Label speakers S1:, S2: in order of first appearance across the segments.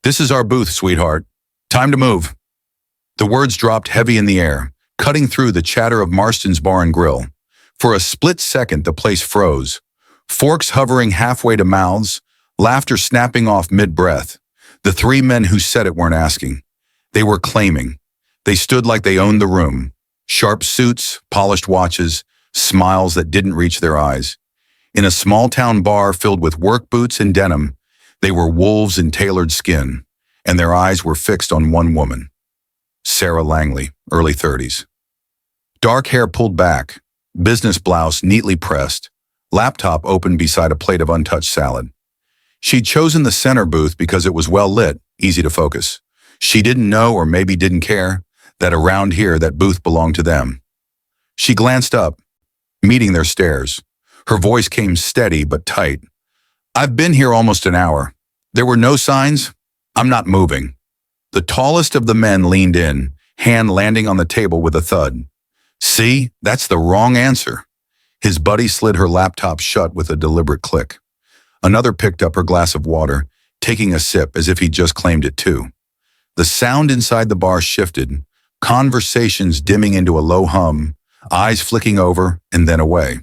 S1: "This is our booth, sweetheart. Time to move." The words dropped heavy in the air, cutting through the chatter of Marston's Bar and Grill. For a split second, the place froze. Forks hovering halfway to mouths, laughter snapping off mid-breath. The three men who said it weren't asking. They were claiming. They stood like they owned the room. Sharp suits, polished watches, smiles that didn't reach their eyes. In a small-town bar filled with work boots and denim, they were wolves in tailored skin, and their eyes were fixed on one woman. Sarah Langley, early 30s. Dark hair pulled back, business blouse neatly pressed, laptop open beside a plate of untouched salad. She'd chosen the center booth because it was well lit, easy to focus. She didn't know, or maybe didn't care, that around here that booth belonged to them. She glanced up, meeting their stares. Her voice came steady but tight. "I've been here almost an hour. There were no signs. I'm not moving." The tallest of the men leaned in, hand landing on the table with a thud. "See, that's the wrong answer." His buddy slid her laptop shut with a deliberate click. Another picked up her glass of water, taking a sip as if he'd just claimed it too. The sound inside the bar shifted, conversations dimming into a low hum, eyes flicking over and then away.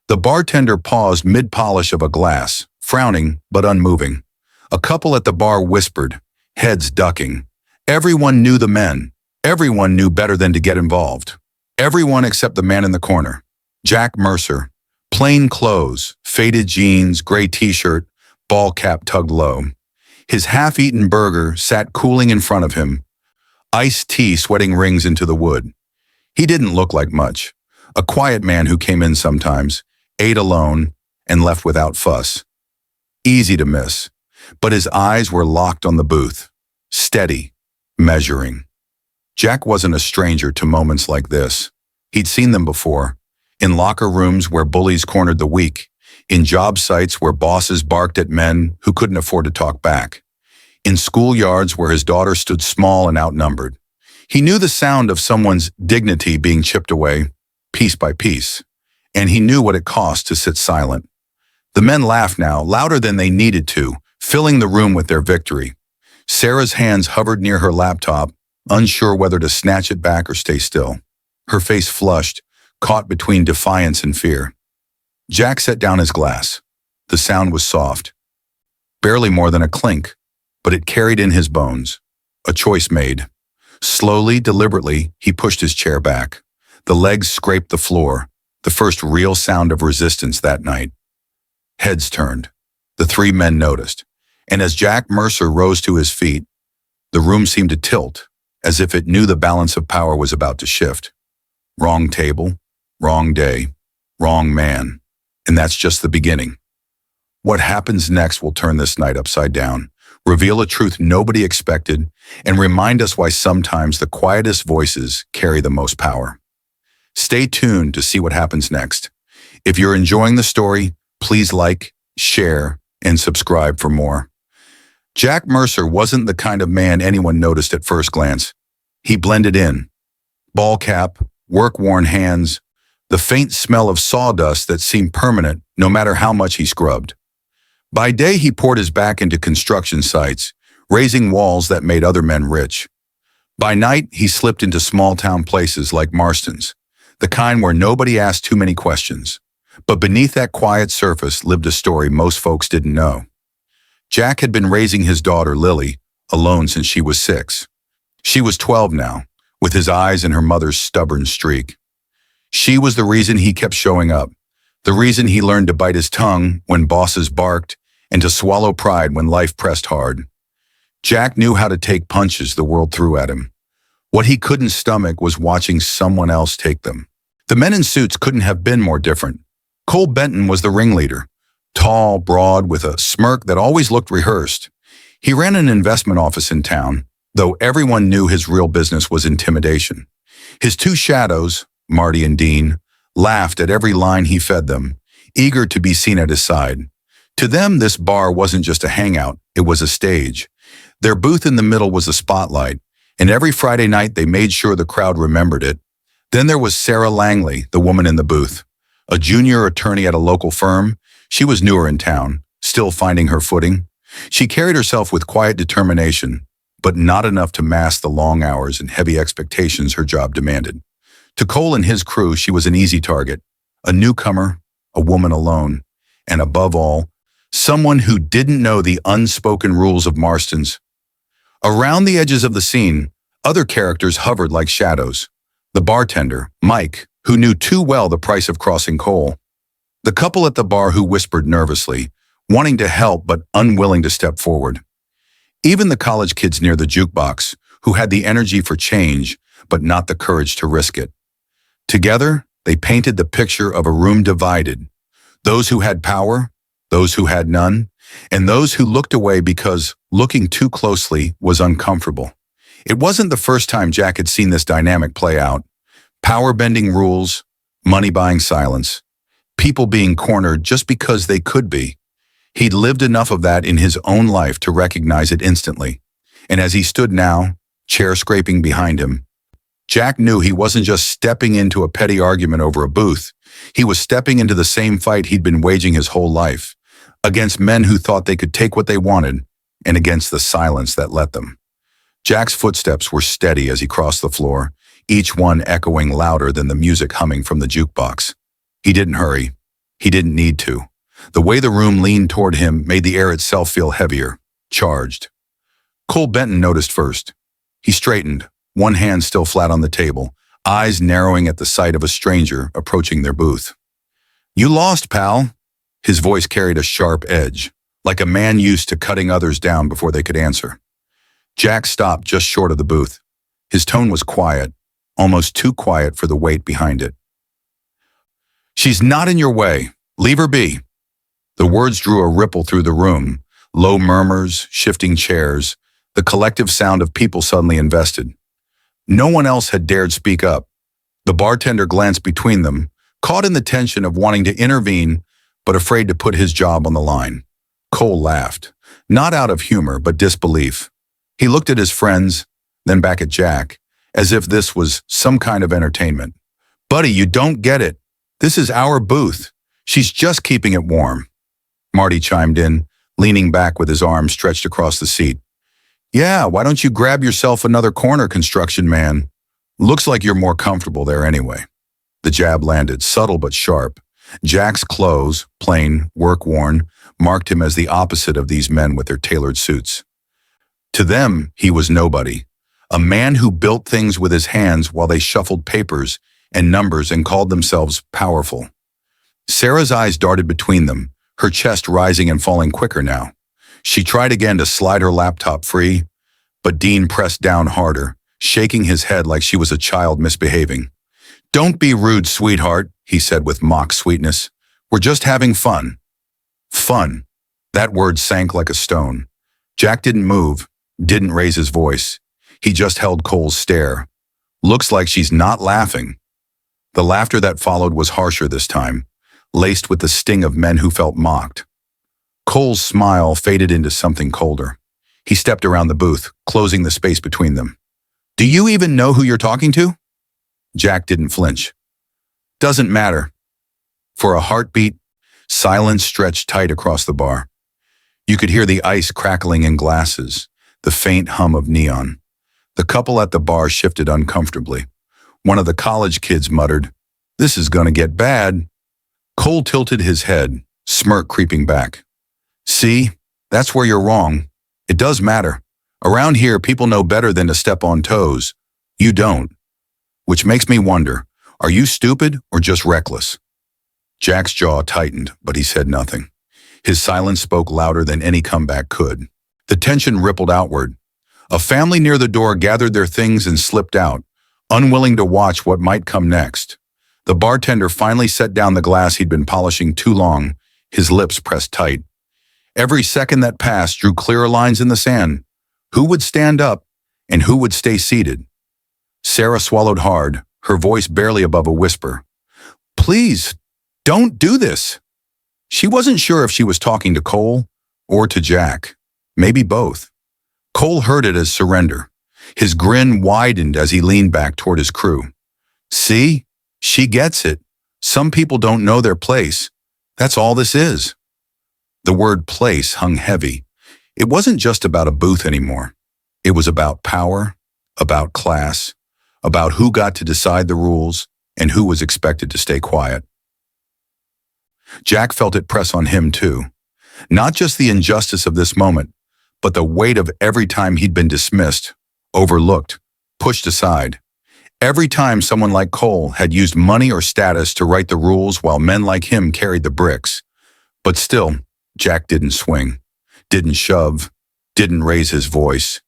S1: The bartender paused mid-polish of a glass, frowning but unmoving. A couple at the bar whispered, heads ducking. Everyone knew the men. Everyone knew better than to get involved. Everyone except the man in the corner. Jack Mercer. Plain clothes, faded jeans, gray t-shirt, ball cap tugged low. His half-eaten burger sat cooling in front of him, iced tea sweating rings into the wood. He didn't look like much. A quiet man who came in sometimes, ate alone, and left without fuss. Easy to miss, but his eyes were locked on the booth, steady, measuring. Jack wasn't a stranger to moments like this. He'd seen them before, in locker rooms where bullies cornered the weak, in job sites where bosses barked at men who couldn't afford to talk back, in schoolyards where his daughter stood small and outnumbered. He knew the sound of someone's dignity being chipped away, piece by piece, and he knew what it cost to sit silent. The men laughed now, louder than they needed to, filling the room with their victory. Sarah's hands hovered near her laptop, unsure whether to snatch it back or stay still. Her face flushed, caught between defiance and fear. Jack set down his glass. The sound was soft. Barely more than a clink, but it carried in his bones. A choice made. Slowly, deliberately, he pushed his chair back. The legs scraped the floor, the first real sound of resistance that night. Heads turned. The three men noticed. And as Jack Mercer rose to his feet, the room seemed to tilt, as if it knew the balance of power was about to shift. Wrong table, wrong day, wrong man. And that's just the beginning. What happens next will turn this night upside down, reveal a truth nobody expected, and remind us why sometimes the quietest voices carry the most power. Stay tuned to see what happens next. If you're enjoying the story, please like, share, and subscribe for more. Jack Mercer wasn't the kind of man anyone noticed at first glance. He blended in. Ball cap, work-worn hands, the faint smell of sawdust that seemed permanent no matter how much he scrubbed. By day, he poured his back into construction sites, raising walls that made other men rich. By night, he slipped into small-town places like Marston's, the kind where nobody asked too many questions. But beneath that quiet surface lived a story most folks didn't know. Jack had been raising his daughter, Lily, alone since she was 6. She was 12 now, with his eyes in her mother's stubborn streak. She was the reason he kept showing up, the reason he learned to bite his tongue when bosses barked and to swallow pride when life pressed hard. Jack knew how to take punches the world threw at him. What he couldn't stomach was watching someone else take them. The men in suits couldn't have been more different. Cole Benton was the ringleader, tall, broad, with a smirk that always looked rehearsed. He ran an investment office in town, though everyone knew his real business was intimidation. His two shadows, Marty and Dean, laughed at every line he fed them, eager to be seen at his side. To them, this bar wasn't just a hangout, it was a stage. Their booth in the middle was a spotlight, and every Friday night they made sure the crowd remembered it. Then there was Sarah Langley, the woman in the booth. A junior attorney at a local firm, she was newer in town, still finding her footing. She carried herself with quiet determination, but not enough to mask the long hours and heavy expectations her job demanded. To Cole and his crew, she was an easy target, a newcomer, a woman alone, and above all, someone who didn't know the unspoken rules of Marston's. Around the edges of the scene, other characters hovered like shadows. The bartender, Mike, who knew too well the price of crossing Cole. The couple at the bar who whispered nervously, wanting to help but unwilling to step forward. Even the college kids near the jukebox, who had the energy for change but not the courage to risk it. Together, they painted the picture of a room divided. Those who had power, those who had none, and those who looked away because looking too closely was uncomfortable. It wasn't the first time Jack had seen this dynamic play out. Power-bending rules, money-buying silence, people being cornered just because they could be. He'd lived enough of that in his own life to recognize it instantly. And as he stood now, chair scraping behind him, Jack knew he wasn't just stepping into a petty argument over a booth. He was stepping into the same fight he'd been waging his whole life, against men who thought they could take what they wanted, and against the silence that let them. Jack's footsteps were steady as he crossed the floor, each one echoing louder than the music humming from the jukebox. He didn't hurry. He didn't need to. The way the room leaned toward him made the air itself feel heavier, charged. Cole Benton noticed first. He straightened, one hand still flat on the table, eyes narrowing at the sight of a stranger approaching their booth. "You lost, pal." His voice carried a sharp edge, like a man used to cutting others down before they could answer. Jack stopped just short of the booth. His tone was quiet, almost too quiet for the weight behind it. "She's not in your way. Leave her be." The words drew a ripple through the room, low murmurs, shifting chairs, the collective sound of people suddenly invested. No one else had dared speak up. The bartender glanced between them, caught in the tension of wanting to intervene, but afraid to put his job on the line. Cole laughed, not out of humor, but disbelief. He looked at his friends, then back at Jack, as if this was some kind of entertainment. "Buddy, you don't get it. This is our booth. She's just keeping it warm." Marty chimed in, leaning back with his arms stretched across the seat. "Yeah, why don't you grab yourself another corner, construction man? Looks like you're more comfortable there anyway." The jab landed, subtle but sharp. Jack's clothes, plain, work-worn, marked him as the opposite of these men with their tailored suits. To them, he was nobody. A man who built things with his hands while they shuffled papers and numbers and called themselves powerful. Sarah's eyes darted between them, her chest rising and falling quicker now. She tried again to slide her laptop free, but Dean pressed down harder, shaking his head like she was a child misbehaving. "Don't be rude, sweetheart," he said with mock sweetness. "We're just having fun." Fun. That word sank like a stone. Jack didn't move, didn't raise his voice. He just held Cole's stare. "Looks like she's not laughing." The laughter that followed was harsher this time, laced with the sting of men who felt mocked. Cole's smile faded into something colder. He stepped around the booth, closing the space between them. "Do you even know who you're talking to?" Jack didn't flinch. "Doesn't matter." For a heartbeat, silence stretched tight across the bar. You could hear the ice crackling in glasses, the faint hum of neon. The couple at the bar shifted uncomfortably. One of the college kids muttered, "This is gonna get bad." Cole tilted his head, smirk creeping back. "See, that's where you're wrong. It does matter. Around here, people know better than to step on toes. You don't. Which makes me wonder, are you stupid or just reckless?" Jack's jaw tightened, but he said nothing. His silence spoke louder than any comeback could. The tension rippled outward. A family near the door gathered their things and slipped out, unwilling to watch what might come next. The bartender finally set down the glass he'd been polishing too long, his lips pressed tight. Every second that passed drew clearer lines in the sand. Who would stand up and who would stay seated? Sarah swallowed hard, her voice barely above a whisper. "Please, don't do this." She wasn't sure if she was talking to Cole or to Jack, maybe both. Cole heard it as surrender. His grin widened as he leaned back toward his crew. "See? She gets it. Some people don't know their place. That's all this is." The word place hung heavy. It wasn't just about a booth anymore. It was about power, about class, about who got to decide the rules and who was expected to stay quiet. Jack felt it press on him too. Not just the injustice of this moment, but the weight of every time he'd been dismissed, overlooked, pushed aside. Every time someone like Cole had used money or status to write the rules while men like him carried the bricks. But still, Jack didn't swing, didn't shove, didn't raise his voice.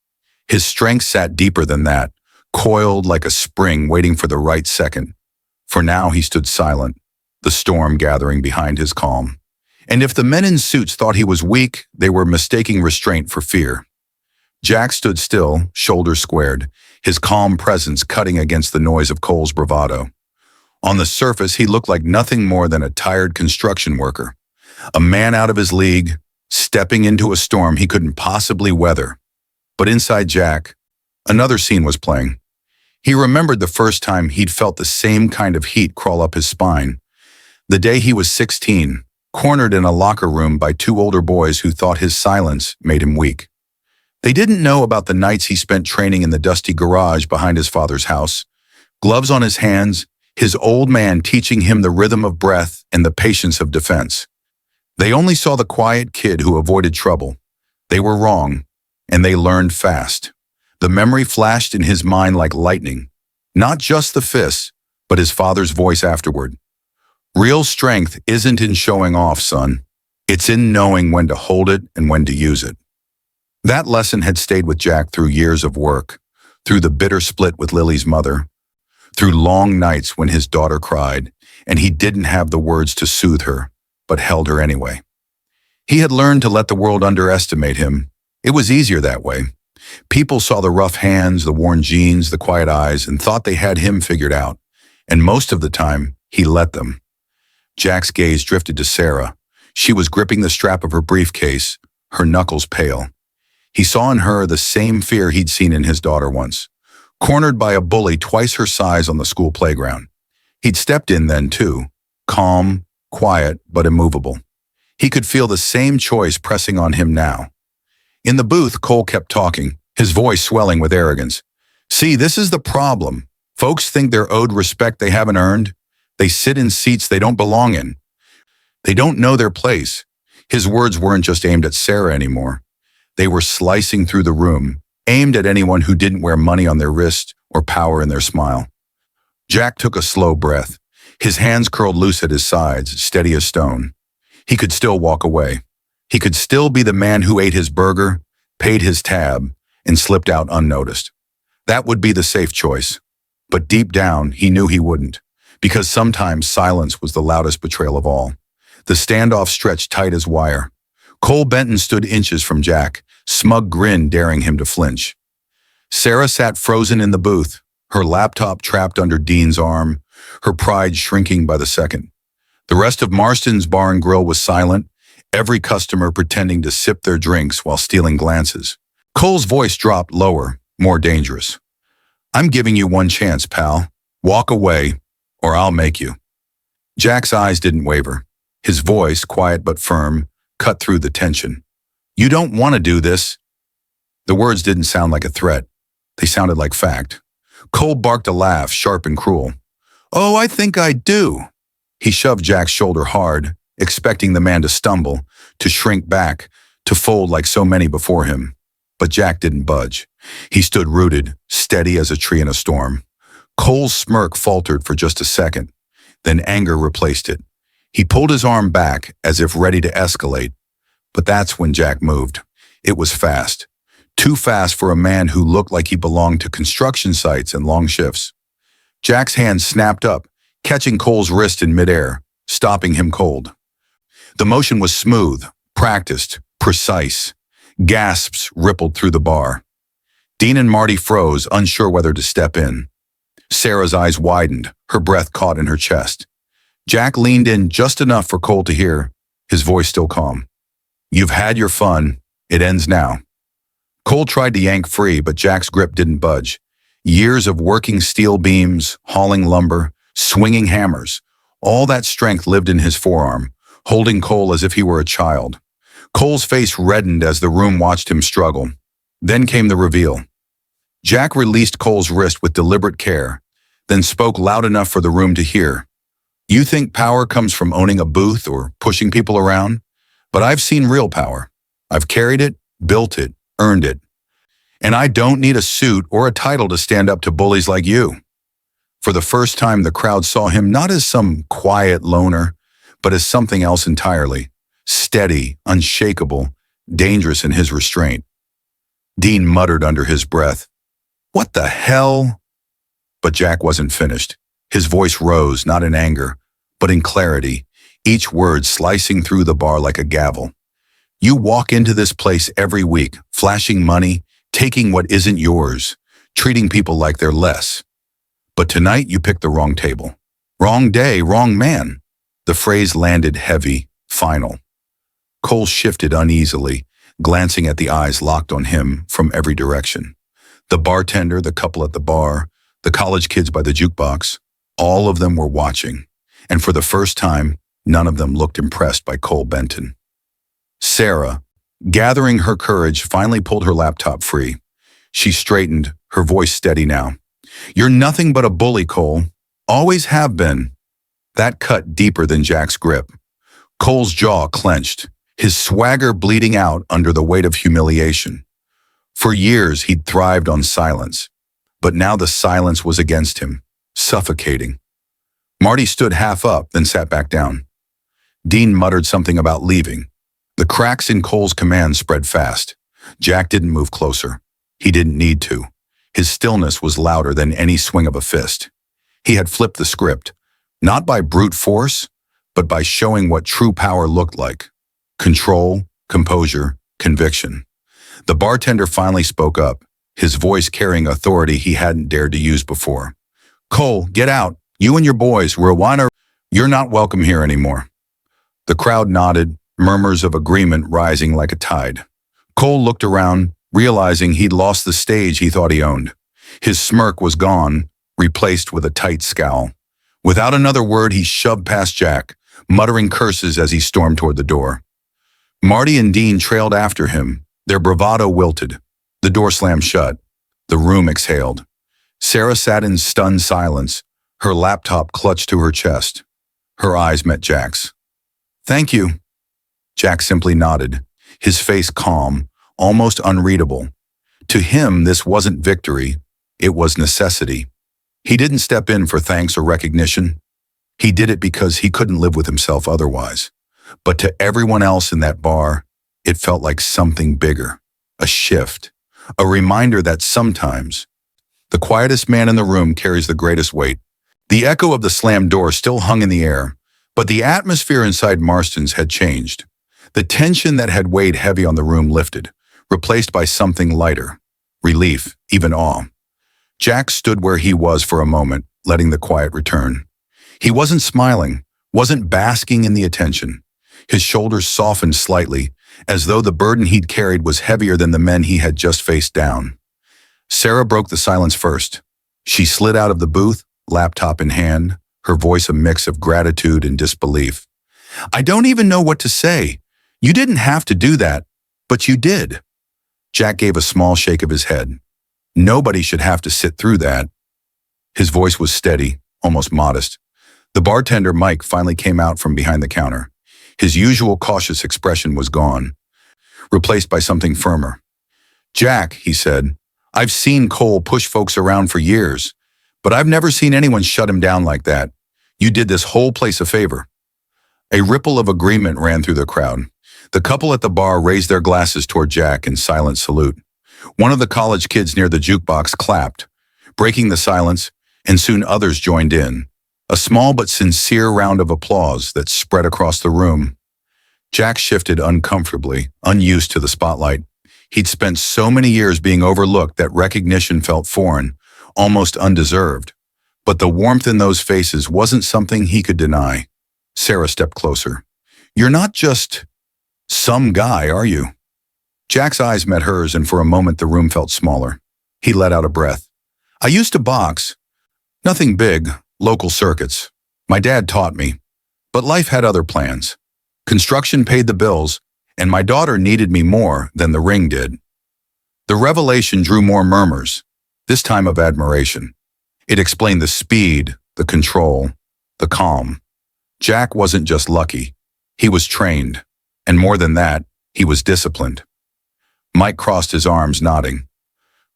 S1: His strength sat deeper than that, coiled like a spring waiting for the right second. For now he stood silent, the storm gathering behind his calm. And if the men in suits thought he was weak, they were mistaking restraint for fear. Jack stood still, shoulders squared, his calm presence cutting against the noise of Cole's bravado. On the surface, he looked like nothing more than a tired construction worker, a man out of his league, stepping into a storm he couldn't possibly weather. But inside Jack, another scene was playing. He remembered the first time he'd felt the same kind of heat crawl up his spine. The day he was 16, cornered in a locker room by two older boys who thought his silence made him weak. They didn't know about the nights he spent training in the dusty garage behind his father's house, gloves on his hands, his old man teaching him the rhythm of breath and the patience of defense. They only saw the quiet kid who avoided trouble. They were wrong, and they learned fast. The memory flashed in his mind like lightning, not just the fists, but his father's voice afterward. Real strength isn't in showing off, son. It's in knowing when to hold it and when to use it. That lesson had stayed with Jack through years of work, through the bitter split with Lily's mother, through long nights when his daughter cried, and he didn't have the words to soothe her, but held her anyway. He had learned to let the world underestimate him. It was easier that way. People saw the rough hands, the worn jeans, the quiet eyes, and thought they had him figured out. And most of the time, he let them. Jack's gaze drifted to Sarah. She was gripping the strap of her briefcase, her knuckles pale. He saw in her the same fear he'd seen in his daughter once, cornered by a bully twice her size on the school playground. He'd stepped in then too, calm, quiet, but immovable. He could feel the same choice pressing on him now. In the booth, Cole kept talking, his voice swelling with arrogance. See, this is the problem. Folks think they're owed respect they haven't earned. They sit in seats they don't belong in. They don't know their place. His words weren't just aimed at Sarah anymore. They were slicing through the room, aimed at anyone who didn't wear money on their wrist or power in their smile. Jack took a slow breath. His hands curled loose at his sides, steady as stone. He could still walk away. He could still be the man who ate his burger, paid his tab, and slipped out unnoticed. That would be the safe choice. But deep down, he knew he wouldn't, because sometimes silence was the loudest betrayal of all. The standoff stretched tight as wire. Cole Benton stood inches from Jack, smug grin daring him to flinch. Sarah sat frozen in the booth, her laptop trapped under Dean's arm, her pride shrinking by the second. The rest of Marston's Bar and Grill was silent, every customer pretending to sip their drinks while stealing glances. Cole's voice dropped lower, more dangerous. I'm giving you one chance, pal. Walk away, or I'll make you. Jack's eyes didn't waver. His voice, quiet but firm, cut through the tension. You don't want to do this. The words didn't sound like a threat. They sounded like fact. Cole barked a laugh, sharp and cruel. Oh, I think I do. He shoved Jack's shoulder hard, expecting the man to stumble, to shrink back, to fold like so many before him. But Jack didn't budge. He stood rooted, steady as a tree in a storm. Cole's smirk faltered for just a second. Then anger replaced it. He pulled his arm back as if ready to escalate. But that's when Jack moved. It was fast. Too fast for a man who looked like he belonged to construction sites and long shifts. Jack's hand snapped up, catching Cole's wrist in midair, stopping him cold. The motion was smooth, practiced, precise. Gasps rippled through the bar. Dean and Marty froze, unsure whether to step in. Sarah's eyes widened, her breath caught in her chest. Jack leaned in just enough for Cole to hear, his voice still calm. You've had your fun. It ends now. Cole tried to yank free, but Jack's grip didn't budge. Years of working steel beams, hauling lumber, swinging hammers. All that strength lived in his forearm, holding Cole as if he were a child. Cole's face reddened as the room watched him struggle. Then came the reveal. Jack released Cole's wrist with deliberate care, then spoke loud enough for the room to hear. You think power comes from owning a booth or pushing people around? But I've seen real power. I've carried it, built it, earned it. And I don't need a suit or a title to stand up to bullies like you. For the first time, the crowd saw him not as some quiet loner, but as something else entirely. Steady, unshakable, dangerous in his restraint. Dean muttered under his breath, "What the hell?" But Jack wasn't finished. His voice rose, not in anger, but in clarity, each word slicing through the bar like a gavel. You walk into this place every week, flashing money, taking what isn't yours, treating people like they're less. But tonight you picked the wrong table. Wrong day, wrong man. The phrase landed heavy, final. Cole shifted uneasily, glancing at the eyes locked on him from every direction. The bartender, the couple at the bar, the college kids by the jukebox, all of them were watching, and for the first time, none of them looked impressed by Cole Benton. Sarah, gathering her courage, finally pulled her laptop free. She straightened, her voice steady now. You're nothing but a bully, Cole. Always have been. That cut deeper than Jack's grip. Cole's jaw clenched, his swagger bleeding out under the weight of humiliation. For years, he'd thrived on silence, but now the silence was against him, suffocating. Marty stood half up, then sat back down. Dean muttered something about leaving. The cracks in Cole's command spread fast. Jack didn't move closer. He didn't need to. His stillness was louder than any swing of a fist. He had flipped the script, not by brute force, but by showing what true power looked like. Control, composure, conviction. The bartender finally spoke up, his voice carrying authority he hadn't dared to use before. Cole, get out. You and your boys, you're not welcome here anymore. The crowd nodded, murmurs of agreement rising like a tide. Cole looked around, realizing he'd lost the stage he thought he owned. His smirk was gone, replaced with a tight scowl. Without another word, he shoved past Jack, muttering curses as he stormed toward the door. Marty and Dean trailed after him, their bravado wilted. The door slammed shut. The room exhaled. Sarah sat in stunned silence, her laptop clutched to her chest. Her eyes met Jack's. Thank you. Jack simply nodded, his face calm, almost unreadable. To him, this wasn't victory, it was necessity. He didn't step in for thanks or recognition. He did it because he couldn't live with himself otherwise. But to everyone else in that bar, it felt like something bigger, a shift, a reminder that sometimes the quietest man in the room carries the greatest weight. The echo of the slammed door still hung in the air, but the atmosphere inside Marston's had changed. The tension that had weighed heavy on the room lifted, replaced by something lighter, relief, even awe. Jack stood where he was for a moment, letting the quiet return. He wasn't smiling, wasn't basking in the attention. His shoulders softened slightly, as though the burden he'd carried was heavier than the men he had just faced down. Sarah broke the silence first. She slid out of the booth, laptop in hand, her voice a mix of gratitude and disbelief. I don't even know what to say. You didn't have to do that, but you did. Jack gave a small shake of his head. Nobody should have to sit through that. His voice was steady, almost modest. The bartender, Mike, finally came out from behind the counter. His usual cautious expression was gone, replaced by something firmer. Jack, he said, I've seen Cole push folks around for years, but I've never seen anyone shut him down like that. You did this whole place a favor. A ripple of agreement ran through the crowd. The couple at the bar raised their glasses toward Jack in silent salute. One of the college kids near the jukebox clapped, breaking the silence, and soon others joined in. A small but sincere round of applause that spread across the room. Jack shifted uncomfortably, unused to the spotlight. He'd spent so many years being overlooked that recognition felt foreign, almost undeserved. But the warmth in those faces wasn't something he could deny. Sarah stepped closer. You're not just some guy, are you? Jack's eyes met hers, and for a moment the room felt smaller. He let out a breath. I used to box. Nothing big, local circuits. My dad taught me. But life had other plans. Construction paid the bills, and my daughter needed me more than the ring did. The revelation drew more murmurs, this time of admiration. It explained the speed, the control, the calm. Jack wasn't just lucky. He was trained. And more than that, he was disciplined. Mike crossed his arms, nodding.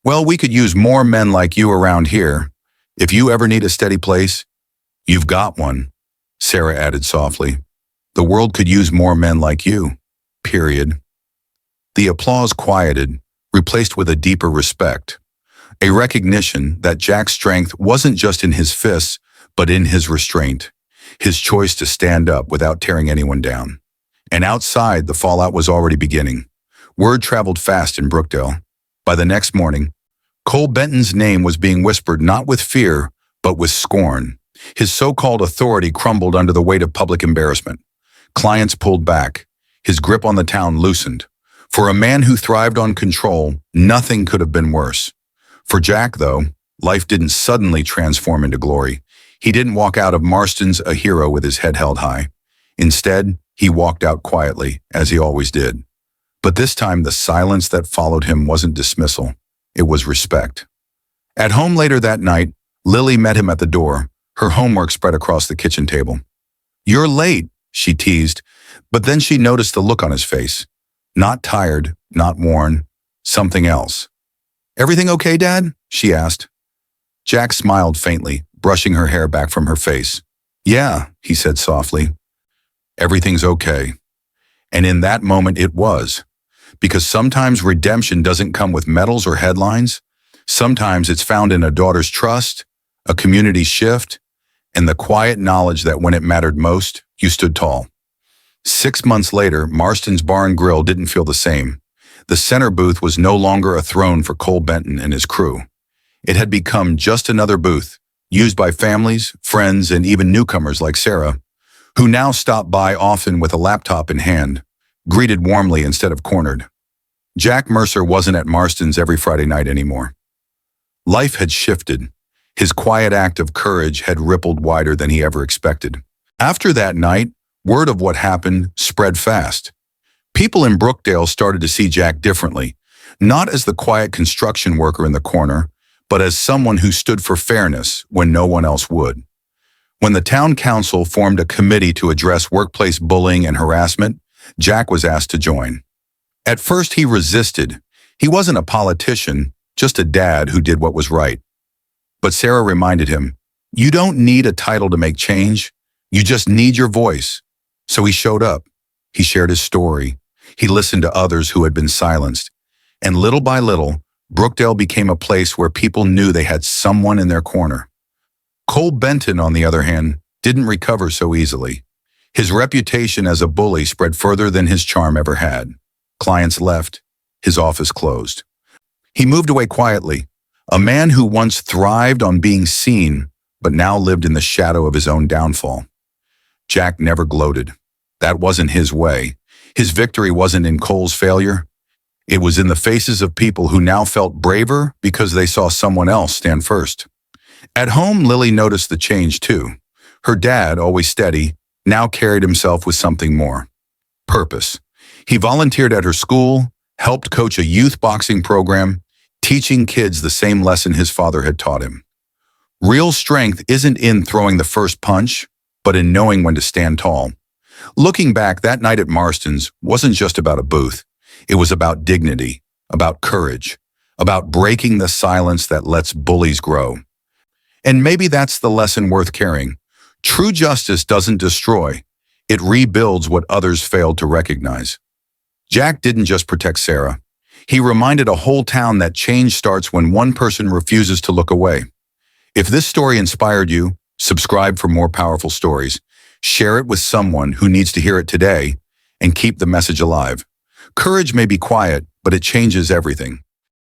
S1: Well, we could use more men like you around here. If you ever need a steady place, you've got one, Sarah added softly. The world could use more men like you. Period. The applause quieted, replaced with a deeper respect. A recognition that Jack's strength wasn't just in his fists, but in his restraint, his choice to stand up without tearing anyone down. And outside, the fallout was already beginning. Word traveled fast in Brookdale. By the next morning, Cole Benton's name was being whispered not with fear, but with scorn. His so-called authority crumbled under the weight of public embarrassment. Clients pulled back. His grip on the town loosened. For a man who thrived on control, nothing could have been worse. For Jack, though, life didn't suddenly transform into glory. He didn't walk out of Marston's a hero with his head held high. Instead, he walked out quietly, as he always did. But this time, the silence that followed him wasn't dismissal. It was respect. At home later that night, Lily met him at the door, her homework spread across the kitchen table. "You're late," she teased, but then she noticed the look on his face. Not tired, not worn, something else. "Everything okay, Dad?" she asked. Jack smiled faintly, brushing her hair back from her face. "Yeah," he said softly. "Everything's okay." And in that moment it was. Because sometimes redemption doesn't come with medals or headlines. Sometimes it's found in a daughter's trust, a community shift, and the quiet knowledge that when it mattered most, you stood tall. 6 months later, Marston's Bar and Grill didn't feel the same. The center booth was no longer a throne for Cole Benton and his crew. It had become just another booth, used by families, friends, and even newcomers like Sarah, who now stopped by often with a laptop in hand, greeted warmly instead of cornered. Jack Mercer wasn't at Marston's every Friday night anymore. Life had shifted. His quiet act of courage had rippled wider than he ever expected. After that night, word of what happened spread fast. People in Brookdale started to see Jack differently, not as the quiet construction worker in the corner, but as someone who stood for fairness when no one else would. When the town council formed a committee to address workplace bullying and harassment, Jack was asked to join. At first, he resisted. He wasn't a politician, just a dad who did what was right. But Sarah reminded him, "You don't need a title to make change. You just need your voice." So he showed up. He shared his story. He listened to others who had been silenced. And little by little, Brookdale became a place where people knew they had someone in their corner. Cole Benton, on the other hand, didn't recover so easily. His reputation as a bully spread further than his charm ever had. Clients left. His office closed. He moved away quietly, a man who once thrived on being seen, but now lived in the shadow of his own downfall. Jack never gloated. That wasn't his way. His victory wasn't in Cole's failure. It was in the faces of people who now felt braver because they saw someone else stand first. At home, Lily noticed the change too. Her dad, always steady, now carried himself with something more. Purpose. He volunteered at her school, helped coach a youth boxing program, teaching kids the same lesson his father had taught him. Real strength isn't in throwing the first punch, but in knowing when to stand tall. Looking back, that night at Marston's wasn't just about a booth. It was about dignity, about courage, about breaking the silence that lets bullies grow. And maybe that's the lesson worth carrying. True justice doesn't destroy. It rebuilds what others failed to recognize. Jack didn't just protect Sarah. He reminded a whole town that change starts when one person refuses to look away. If this story inspired you, subscribe for more powerful stories. Share it with someone who needs to hear it today, and keep the message alive. Courage may be quiet, but it changes everything.